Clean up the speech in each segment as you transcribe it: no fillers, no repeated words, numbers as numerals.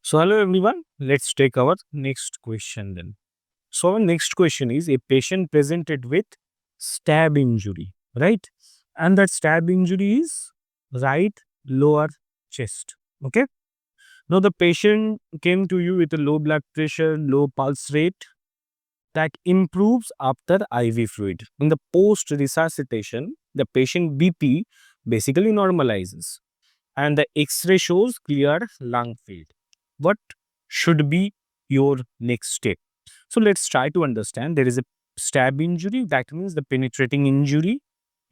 So hello everyone, let's take our next question then. So our next question is a patient presented with stab injury, right? And that stab injury is right lower chest. Okay. Now the patient came to you with a low blood pressure, low pulse rate that improves after IV fluid. In the post resuscitation, the patient BP basically normalizes and the X-ray shows clear lung field. What should be your next step? So let's try to understand. There is a stab injury, that means the penetrating injury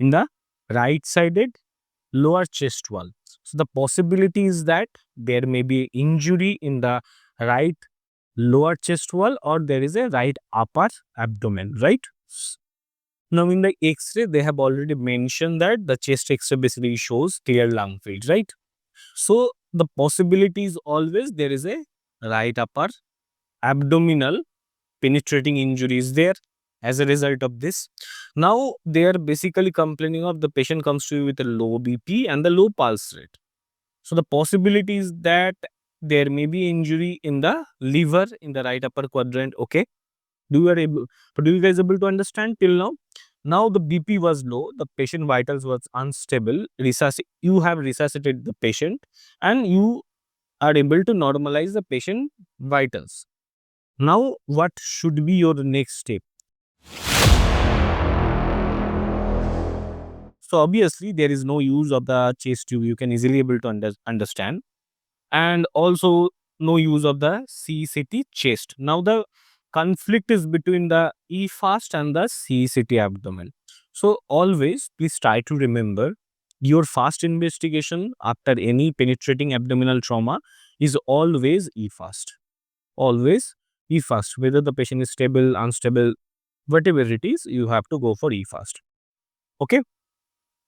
in the right sided lower chest wall. So the possibility is that there may be injury in the right lower chest wall or there is a right upper abdomen, right? Now in the X-ray, they have already mentioned that the chest X-ray basically shows clear lung field, right? So the possibility is always there is a right upper abdominal penetrating injury is there as a result of this. Now they are basically complaining of the patient comes to you with a low BP and the low pulse rate. So the possibility is that there may be injury in the liver in the right upper quadrant. Okay. Do you guys able to understand till now? Now the BP was low, the patient vitals was unstable. You have resuscitated the patient and you are able to normalize the patient vitals. Now, what should be your next step? So obviously, there is no use of the chest tube. You can easily able to understand, and also no use of the CCT chest. Now the conflict is between the EFAST and the CCT abdomen. So always please try to remember your first investigation after any penetrating abdominal trauma is always EFAST. Always EFAST. Whether the patient is stable, unstable, whatever it is, you have to go for EFAST. Okay.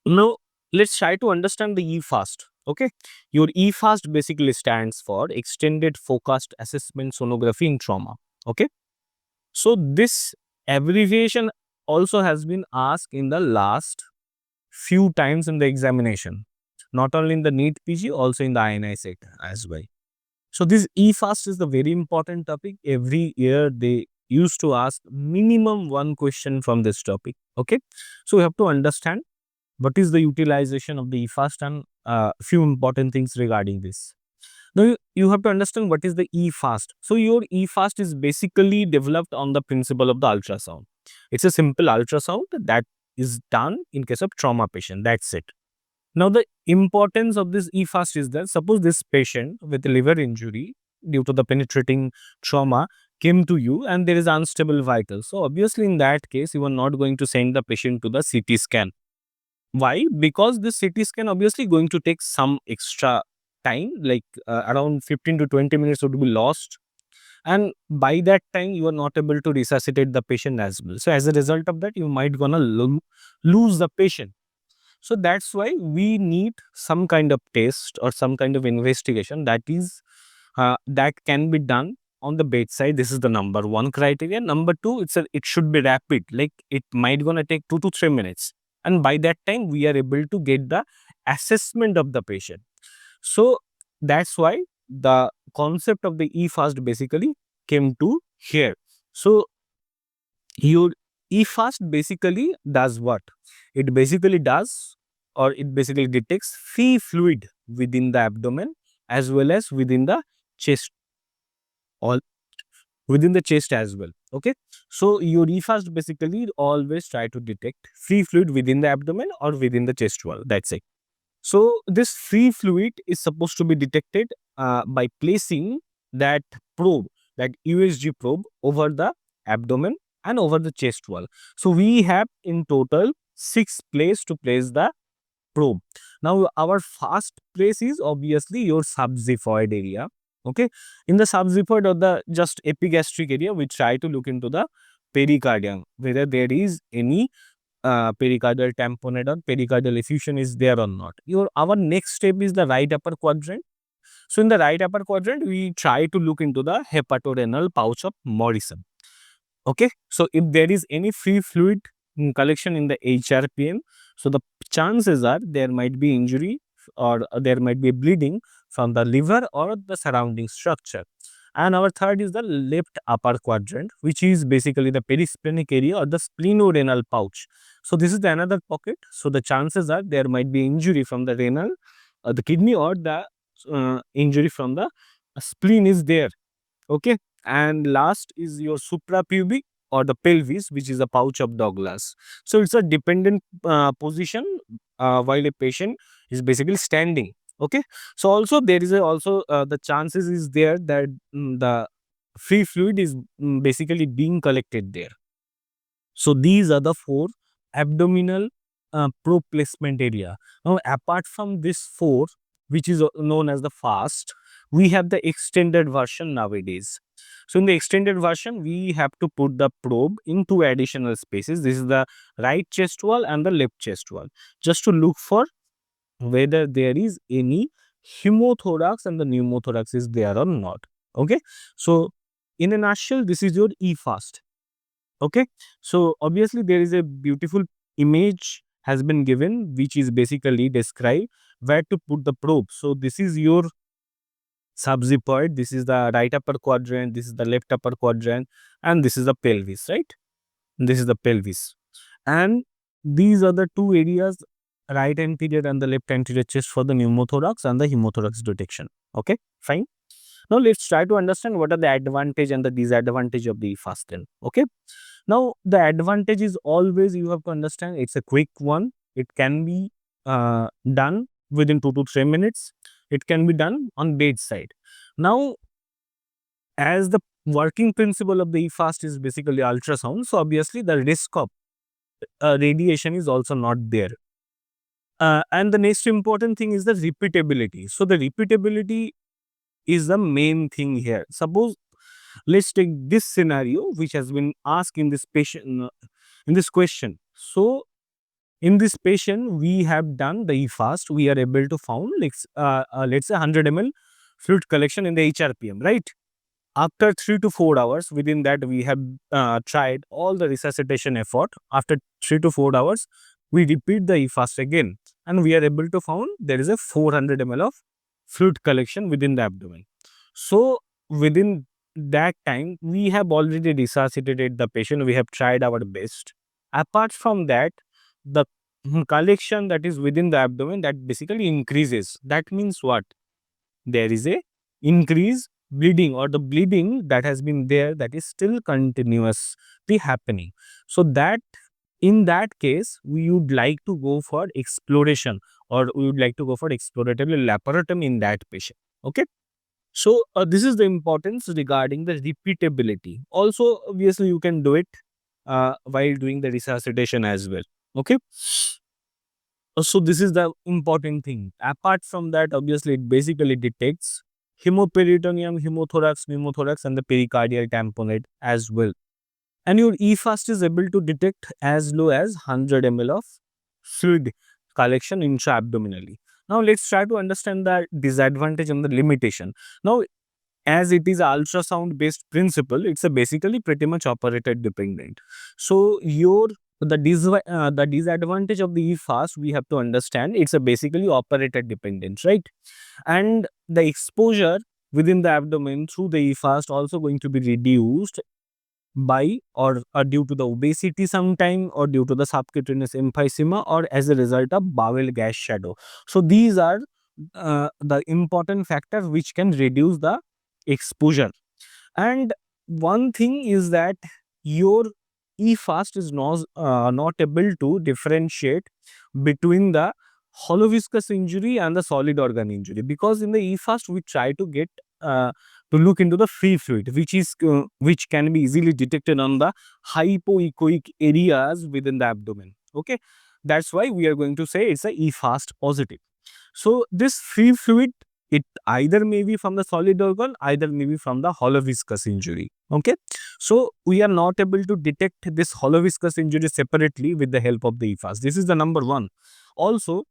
Now, let's try to understand the EFAST. Okay, your EFAST basically stands for Extended Focused Assessment Sonography in Trauma. Okay, so this abbreviation also has been asked in the last few times in the examination, not only in the NEET PG, also in the INICET as well. So this EFAST is the very important topic. Every year they used to ask minimum one question from this topic. Okay, so we have to understand what is the utilization of the EFAST and few important things regarding this. Now, you have to understand what is the EFAST. So, your EFAST is basically developed on the principle of the ultrasound. It's a simple ultrasound that is done in case of trauma patient. That's it. Now, the importance of this EFAST is that suppose this patient with a liver injury due to the penetrating trauma came to you and there is unstable vital. So, obviously, in that case, you are not going to send the patient to the CT scan. Why? Because this CT scan obviously going to take some extra time, like around 15 to 20 minutes would be lost. And by that time, you are not able to resuscitate the patient as well. So as a result of that, you might gonna lose the patient. So that's why we need some kind of test or some kind of investigation that can be done on the bedside. This is the number one criteria. Number two, it should be rapid. Like it might gonna take 2 to 3 minutes, and by that time we are able to get the assessment of the patient. So that's why the concept of the EFAST basically came to here. So your EFAST basically does what? It basically does, or it basically detects free fluid within the abdomen as well as within the chest, all within the chest as well. Okay, so your EFAST basically always try to detect free fluid within the abdomen or within the chest wall. That's it. So this free fluid is supposed to be detected by placing that probe, that USG probe over the abdomen and over the chest wall. So we have in total 6 places to place the probe. Now our first place is obviously your subxiphoid area. Okay, in the subxiphoid or the just epigastric area, we try to look into the pericardium, whether there is any pericardial tamponade or pericardial effusion is there or not. Our next step is the right upper quadrant. So in the right upper quadrant, we try to look into the hepatorenal pouch of Morrison. Okay, so if there is any free fluid collection in the HRPM, so the chances are there might be injury or there might be bleeding from the liver or the surrounding structure. And our third is the left upper quadrant, which is basically the perisplenic area or the splenorenal pouch. So this is the another pocket. So the chances are there might be injury from the renal, the kidney, or the injury from the spleen is there. Okay. And last is your suprapubic or the pelvis, which is a pouch of Douglas. So it's a dependent position while a patient is basically standing. Okay. So also there is also the chances is there that the free fluid is basically being collected there. So these are the four abdominal probe placement area. Now apart from this four, which is known as the FAST, we have the extended version nowadays. So in the extended version, we have to put the probe in two additional spaces. This is the right chest wall and the left chest wall, just to look for whether there is any hemothorax and the pneumothorax is there or not. Okay. So in a nutshell, this is your EFAST. Okay. So obviously there is a beautiful image has been given, which is basically describe where to put the probe. So this is your subxiphoid, this is the right upper quadrant, this is the left upper quadrant, and this is the pelvis, right? This is the pelvis. And these are the two areas, right anterior and the left anterior chest, for the pneumothorax and the hemothorax detection. Okay, fine. Now let's try to understand what are the advantage and the disadvantage of the EFAST then. Okay. Now the advantage is always you have to understand it's a quick one. It can be done within 2 to 3 minutes. It can be done on bedside. Now, as the working principle of the EFAST is basically ultrasound, so obviously the risk of radiation is also not there. And the next important thing is the repeatability. So the repeatability is the main thing here. Suppose let's take this scenario which has been asked in this patient in this question. So in this patient, we have done the EFAST. We are able to found let's say 100 ml fluid collection in the HRPM, right? After 3 to 4 hours, within that we have tried all the resuscitation effort. After 3 to 4 hours, we repeat the EFAST again, and we are able to found there is a 400 ml of fluid collection within the abdomen. So within that time, we have already resuscitated the patient. We have tried our best. Apart from that, the collection that is within the abdomen, that basically increases. That means what? There is a increase bleeding, or the bleeding that has been there, that is still continuously happening. So that in that case, we would like to go for exploration, or we would like to go for exploratory laparotomy in that patient. Okay. So this is the importance regarding the repeatability. Also, obviously, you can do it while doing the resuscitation as well. Okay. So this is the important thing. Apart from that, obviously, it basically detects hemoperitoneum, hemothorax, pneumothorax, and the pericardial tamponade as well. And your EFAST is able to detect as low as 100 ml of fluid collection intra-abdominally. Now, let's try to understand the disadvantage and the limitation. Now, as it is ultrasound based principle, it's a basically pretty much operator dependent. So your the disadvantage of the EFAST, we have to understand it's a basically operator dependent, right? And the exposure within the abdomen through the EFAST also going to be reduced by or due to the obesity sometime, or due to the subcutaneous emphysema, or as a result of bowel gas shadow. So these are the important factors which can reduce the exposure. And one thing is that your EFAST is not able to differentiate between the hollow viscous injury and the solid organ injury, because in the EFAST we try to get to look into the free fluid, which can be easily detected on the hypoechoic areas within the abdomen. Okay, that's why we are going to say it's a EFAST positive. So this free fluid, it either may be from the solid organ, either may be from the hollow viscous injury. Okay, so we are not able to detect this hollow viscous injury separately with the help of the EFAST. This is the number one. Also,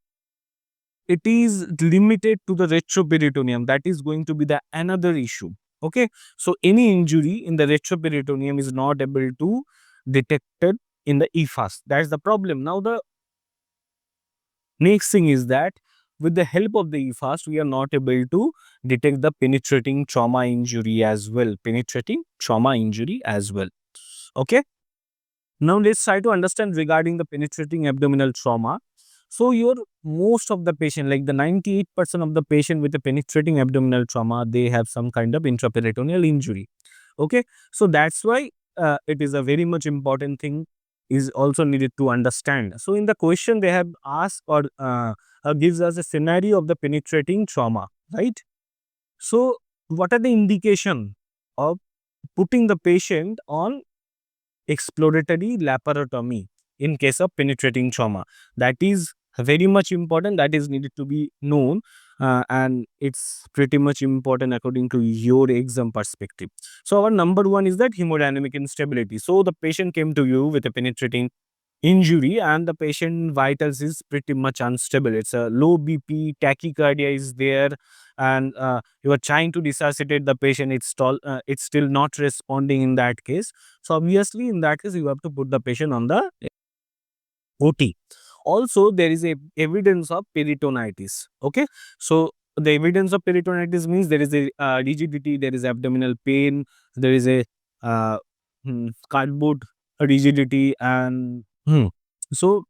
it is limited to the retroperitoneum. That is going to be the another issue. Okay, so any injury in the retroperitoneum is not able to detected in the EFAST. That's the problem. Now the next thing is that with the help of the EFAST, we are not able to detect the penetrating trauma injury as well. Penetrating trauma injury as well. Okay. Now let's try to understand regarding the penetrating abdominal trauma. So your most of the patient, like the 98% of the patient with the penetrating abdominal trauma, they have some kind of intraperitoneal injury. Okay, so that's why it is a very much important thing is also needed to understand. So in the question they have asked or gives us a scenario of the penetrating trauma, right? So what are the indication of putting the patient on exploratory laparotomy in case of penetrating trauma? That is very much important, that is needed to be known, and it's pretty much important according to your exam perspective. So our number one is that hemodynamic instability. So the patient came to you with a penetrating injury and the patient vitals is pretty much unstable. It's a low BP, tachycardia is there, and you are trying to resuscitate the patient. It's still not responding in that case. So obviously, in that case, you have to put the patient on the OT. Also, there is a evidence of peritonitis. Okay, so the evidence of peritonitis means there is a rigidity, there is abdominal pain, there is a cardboard rigidity, and so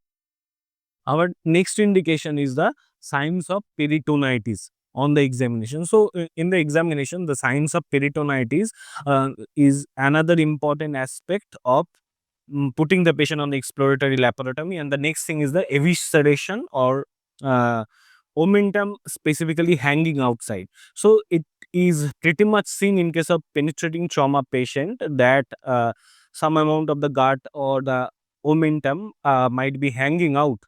our next indication is the signs of peritonitis on the examination. So in the examination, the signs of peritonitis is another important aspect of putting the patient on the exploratory laparotomy. And the next thing is the evisceration or uh, omentum specifically hanging outside. So it is pretty much seen in case of penetrating trauma patient that some amount of the gut or the omentum might be hanging out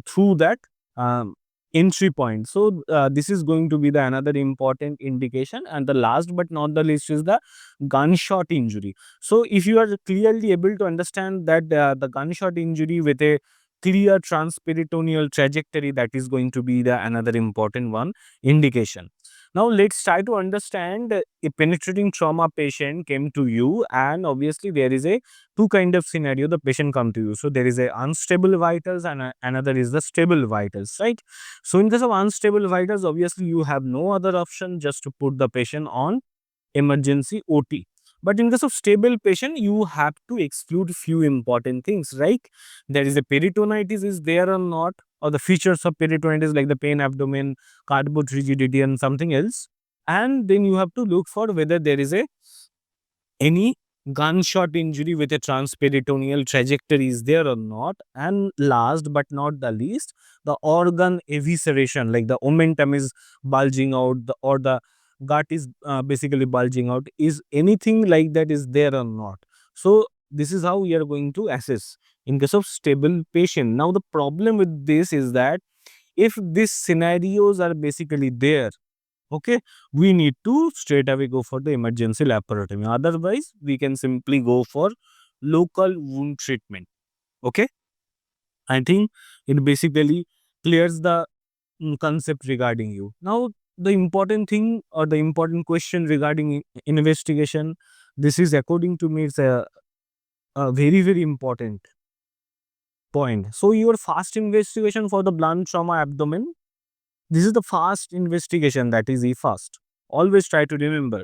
through that um, entry point. So this is going to be the another important indication. And the last but not the least is the gunshot injury. So if you are clearly able to understand that the gunshot injury with a clear transperitoneal trajectory, that is going to be the another important one indication. Now let's try to understand a penetrating trauma patient came to you, and obviously there is a two kind of scenario the patient come to you. So there is a unstable vitals and another is the stable vitals, right? So in case of unstable vitals, obviously you have no other option just to put the patient on emergency OT. But in case of stable patient, you have to exclude few important things, right? There is a peritonitis is there or not, or the features of peritonitis like the pain abdomen, cardboard rigidity and something else. And then you have to look for whether there is a any gunshot injury with a transperitoneal trajectory is there or not. And last but not the least, the organ evisceration, like the omentum is bulging out, or the gut is basically bulging out, is anything like that is there or not. So this is how we are going to assess in case of stable patient. Now the problem with this is that if these scenarios are basically there, okay, we need to straight away go for the emergency laparotomy. Otherwise, we can simply go for local wound treatment. Okay, I think it basically clears the concept regarding you. Now, the important thing or the important question regarding investigation, this is according to me, it's a very, very important point. So, your fast investigation for the blunt trauma abdomen, this is the fast investigation, that is EFAST. Always try to remember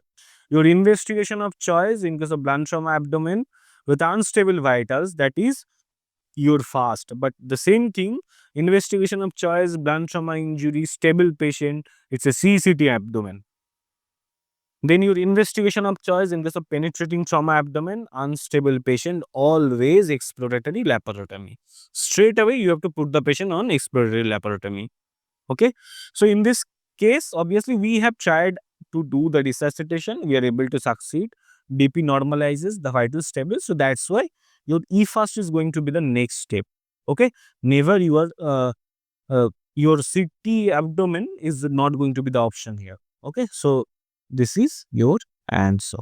your investigation of choice in case of blunt trauma abdomen with unstable vitals, that is your fast. But the same thing, investigation of choice, blunt trauma injury, stable patient, it's a CCT abdomen. Then your investigation of choice in case of penetrating trauma abdomen, unstable patient, always exploratory laparotomy. Straight away, you have to put the patient on exploratory laparotomy. Okay, so in this case, obviously we have tried to do the resuscitation, we are able to succeed. BP normalizes, the vital stable, so that's why your EFAST is going to be the next step. Okay, never your CT abdomen is not going to be the option here. Okay, so this is your answer.